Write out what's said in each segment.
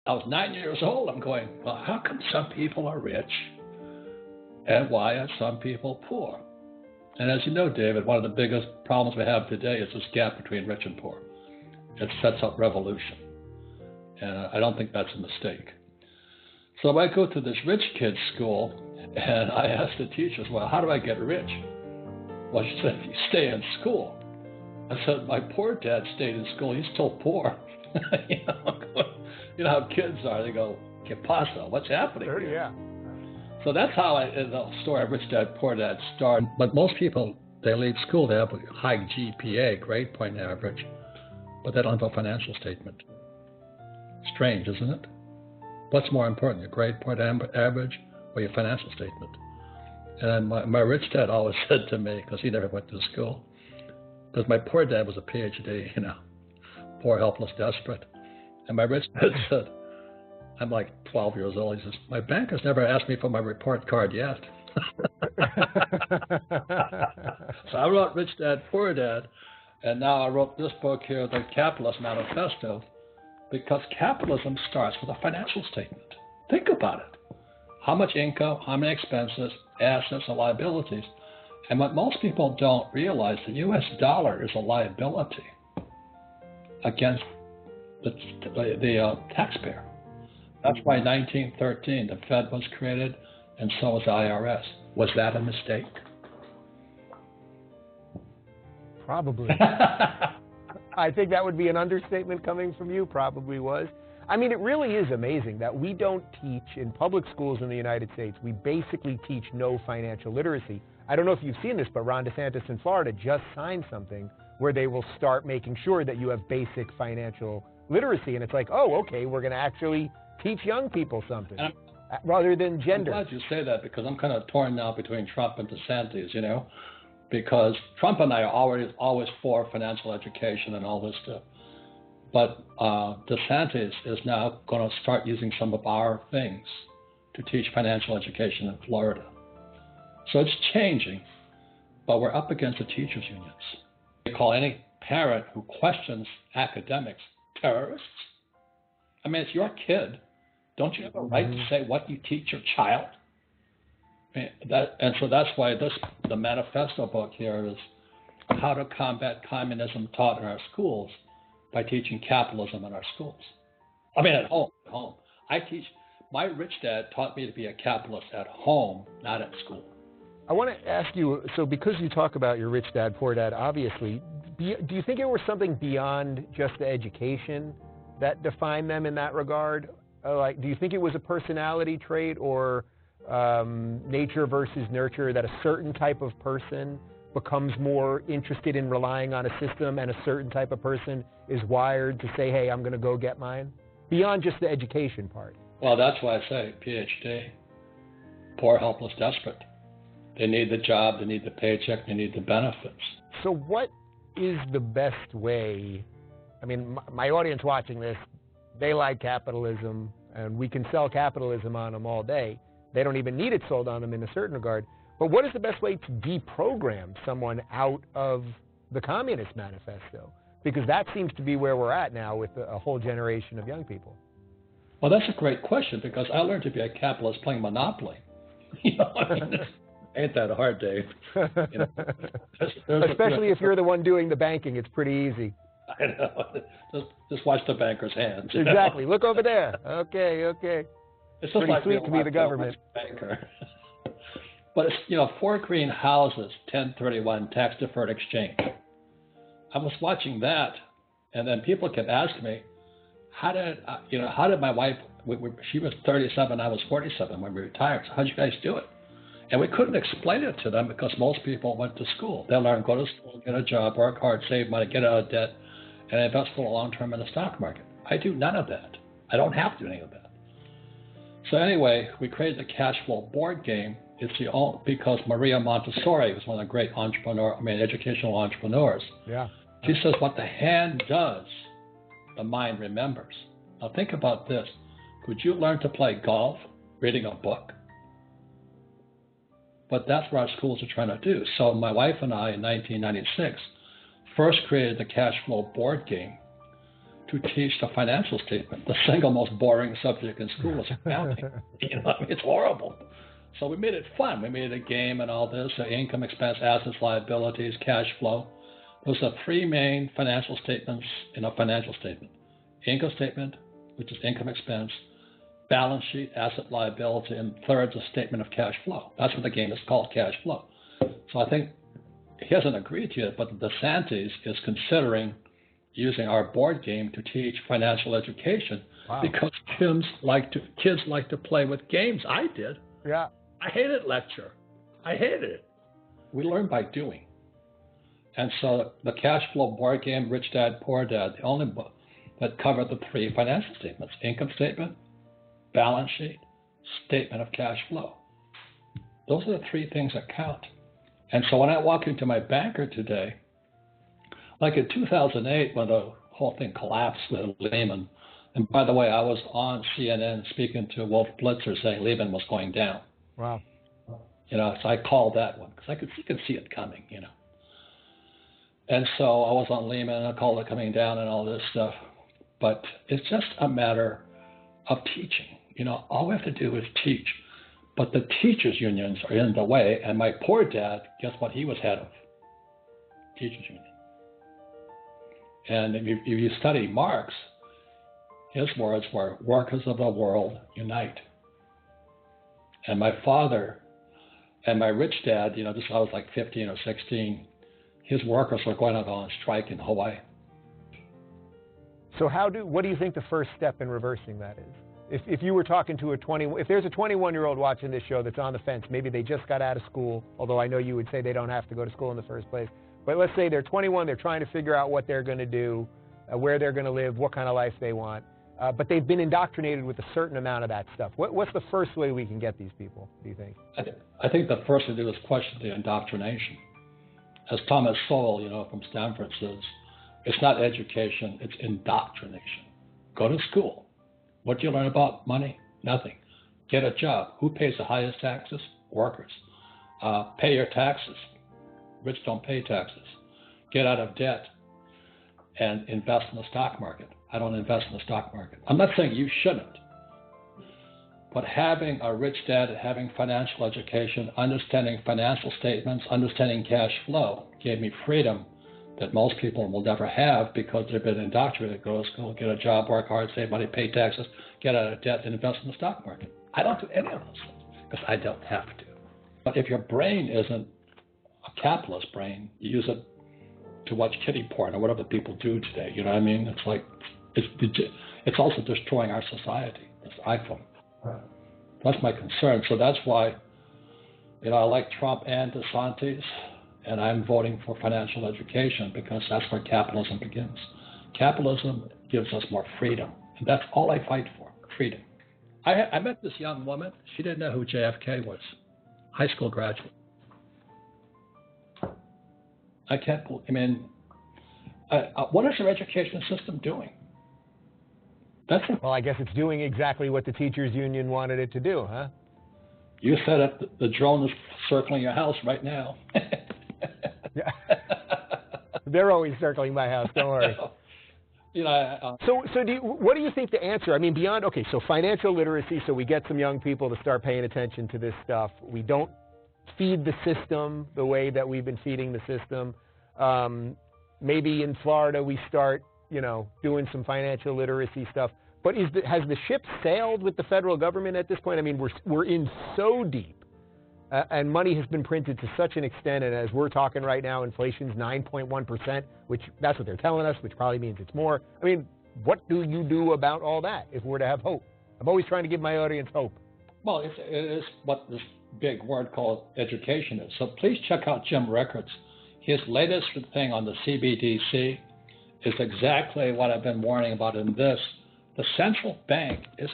I was 9 years old. I'm going, well, how come some people are rich and why are some people poor? And as you know, David, one of the biggest problems we have today is this gap between rich and poor. It sets up revolution. And I don't think that's a mistake. So I go to this rich kid's school and I ask the teachers, well, how do I get rich? Well, she said, you stay in school. I said, my poor dad stayed in school. He's still poor. You know how kids are. They go, ¿Qué pasa? What's happening Sure, here? yeah. So that's how the story of Rich Dad, Poor Dad started. But most people, they leave school, they have a high GPA, grade point average, but they don't have a financial statement. Strange, isn't it? What's more important, your grade point average or your financial statement? And my rich dad always said to me, because he never went to school, because my poor dad was a PhD, poor, helpless, desperate. And my rich dad said, I'm like 12 years old. He says, my banker's never asked me for my report card yet. So I wrote Rich Dad, Poor Dad, and now I wrote this book here, The Capitalist Manifesto, because capitalism starts with a financial statement. Think about it. How much income, how many expenses, assets, and liabilities. And what most people don't realize, the U.S. dollar is a liability against the taxpayer. That's why 1913, the Fed was created, and so was the IRS. Was that a mistake? Probably. I think that would be an understatement coming from you. Probably was. I mean, it really is amazing that we don't teach in public schools in the United States. We basically teach no financial literacy. I don't know if you've seen this, but Ron DeSantis in Florida just signed something where they will start making sure that you have basic financial literacy. And it's like, oh, okay, we're going to actually teach young people something rather than gender. I'm glad you say that because I'm kind of torn now between Trump and DeSantis, because Trump and I are always for financial education and all this stuff. But DeSantis is now going to start using some of our things to teach financial education in Florida. So it's changing, but we're up against the teachers' unions. They call any parent who questions academics terrorists. I mean, it's your kid. Don't you have a right to say what you teach your child? And so that's why the manifesto book here is how to combat communism taught in our schools by teaching capitalism in our schools. I mean, at home. My rich dad taught me to be a capitalist at home, not at school. I want to ask you, so because you talk about your rich dad, poor dad, obviously, do you think it was something beyond just the education that defined them in that regard? Do you think it was a personality trait or nature versus nurture, that a certain type of person becomes more interested in relying on a system and a certain type of person is wired to say, hey, I'm going to go get mine? Beyond just the education part. Well, that's why I say PhD. Poor, helpless, desperate. They need the job, they need the paycheck, they need the benefits. So what is the best way? I mean, my audience watching this, they like capitalism, and we can sell capitalism on them all day. They don't even need it sold on them in a certain regard. But what is the best way to deprogram someone out of the Communist Manifesto? Because that seems to be where we're at now with a whole generation of young people. Well, that's a great question, because I learned to be a capitalist playing Monopoly. Ain't that hard, Dave? Especially if you're the one doing the banking, it's pretty easy. I know. Just watch the banker's hands. Exactly. Look over there. Okay. It's pretty like sweet to be the government. Banker. But it's 4 green houses, 1031 tax deferred exchange. I was watching that, and then people kept asking me, how did my wife? She was 37, I was 47 when we retired. So how'd you guys do it? And we couldn't explain it to them because most people went to school. They learned, go to school, get a job, work hard, save money, get out of debt, and invest for the long term in the stock market. I do none of that. I don't have to do any of that. So anyway, we created the cash flow board game. It's because Maria Montessori was one of the great educational entrepreneurs. Yeah. She says, what the hand does, the mind remembers. Now think about this. Could you learn to play golf reading a book? But that's what our schools are trying to do. So my wife and I, in 1996, first created the cash flow board game to teach the financial statement. The single most boring subject in school is accounting. It's horrible. So we made it fun. We made it a game and all this, income, expense, assets, liabilities, cash flow. Those are three main financial statements in a financial statement. Income statement, which is income, expense, balance sheet, asset, liability, and third, a statement of cash flow. That's what the game is called, cash flow. So I think he hasn't agreed yet, but DeSantis is considering using our board game to teach financial education. Wow. Because kids like to play with games. I did. Yeah. I hated lecture. I hated it. We learn by doing. And so the cash flow board game, Rich Dad, Poor Dad, the only book that covered the three financial statements: income statement, balance sheet, statement of cash flow. Those are the three things that count. And so when I walk into my banker today, like in 2008 when the whole thing collapsed with Lehman, and by the way, I was on CNN speaking to Wolf Blitzer saying Lehman was going down. Wow. So I called that one because you could see it coming, And so I was on Lehman and I called it coming down and all this stuff. But it's just a matter of teaching. All we have to do is teach. But the teachers' unions are in the way. And my poor dad, guess what he was head of? Teachers' union. And if you study Marx, his words were, workers of the world unite. And my father and my rich dad, I was like 15 or 16, his workers were going to go on strike in Hawaii. So what do you think the first step in reversing that is? If you were talking to if there's a 21-year-old watching this show that's on the fence, maybe they just got out of school, although I know you would say they don't have to go to school in the first place. But let's say they're 21, they're trying to figure out what they're going to do, where they're going to live, what kind of life they want. But they've been indoctrinated with a certain amount of that stuff. What's the first way we can get these people, do you think? I think the first thing to do is question the indoctrination. As Thomas Sowell, from Stanford says, it's not education, it's indoctrination. Go to school. What do you learn about money? Nothing. Get a job. Who pays the highest taxes? Workers. Pay your taxes. Rich don't pay taxes. Get out of debt and invest in the stock market. I don't invest in the stock market. I'm not saying you shouldn't, but having a rich dad, having financial education, understanding financial statements, understanding cash flow gave me freedom that most people will never have because they've been indoctrinated. Go to school, get a job, work hard, save money, pay taxes, get out of debt, and invest in the stock market. I don't do any of those things because I don't have to. But if your brain isn't a capitalist brain, you use it to watch kiddie porn or whatever people do today. You know what I mean? It's like it's also destroying our society. This iPhone. That's my concern. So that's why, I like Trump and DeSantis, and I'm voting for financial education because that's where capitalism begins. Capitalism gives us more freedom, and that's all I fight for: freedom. I met this young woman. She didn't know who JFK was. High school graduate. I can't believe. What is your education system doing? Well, I guess it's doing exactly what the teachers union wanted it to do, huh? You said it. The drone is circling your house right now. Yeah. They're always circling my house. Don't worry. So what do you think the answer? Beyond so financial literacy. So we get some young people to start paying attention to this stuff. We don't feed the system the way that we've been feeding the system. Maybe in Florida we start, doing some financial literacy stuff. But has the ship sailed with the federal government at this point? We're in so deep, and money has been printed to such an extent, and as we're talking right now, inflation's 9.1%, which that's what they're telling us, which probably means it's more. What do you do about all that if we're to have hope? I'm always trying to give my audience hope. Well, it is what this big word called education is. So please check out Jim Rickards. His latest thing on the CBDC is exactly what I've been warning about in this. The central bank is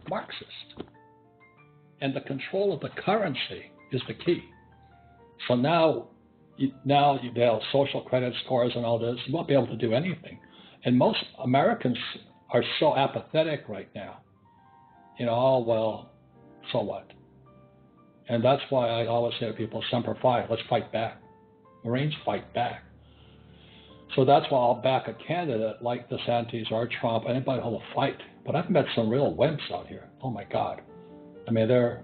Marxist, and the control of the currency is the key. So now you have social credit scores and all this. You won't be able to do anything. And most Americans are so apathetic right now. Oh, well, so what? And that's why I always say to people, Semper Fi, let's fight back. Marines fight back. So that's why I'll back a candidate like DeSantis or Trump, anybody who'll fight. But I've met some real wimps out here. Oh my God. I mean, they're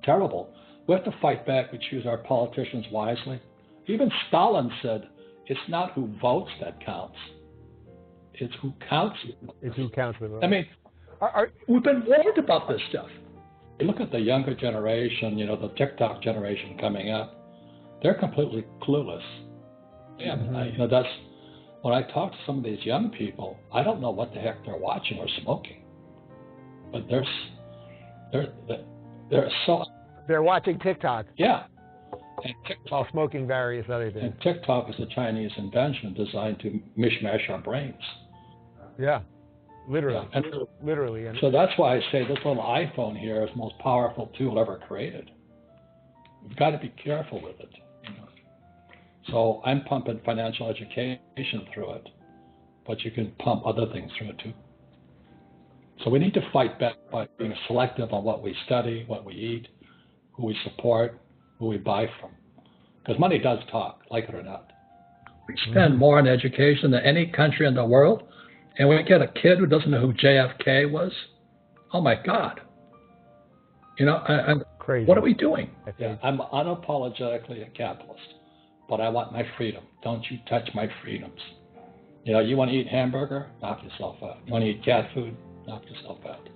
terrible. We have to fight back. We choose our politicians wisely. Even Stalin said, it's not who votes that counts. It's who counts. It's who counts the vote. I mean, we've been warned about this stuff. You look at the younger generation, the TikTok generation coming up, they're completely clueless. And that's when I talk to some of these young people, I don't know what the heck they're watching or smoking. But they're so... They're watching TikTok. Yeah. And TikTok, while smoking various other things. And TikTok is a Chinese invention designed to mishmash our brains. Yeah, literally. Yeah. Literally. And so that's why I say this little iPhone here is the most powerful tool ever created. We've got to be careful with it. So I'm pumping financial education through it, but you can pump other things through it too. So we need to fight back by being selective on what we study, what we eat, who we support, who we buy from. Because money does talk, like it or not. We spend more on education than any country in the world, and we get a kid who doesn't know who JFK was. Oh my God. I'm crazy. What are we doing? Yeah, I'm unapologetically a capitalist, but I want my freedom. Don't you touch my freedoms. You want to eat hamburger? Knock yourself out. You want to eat cat food? Knock yourself out.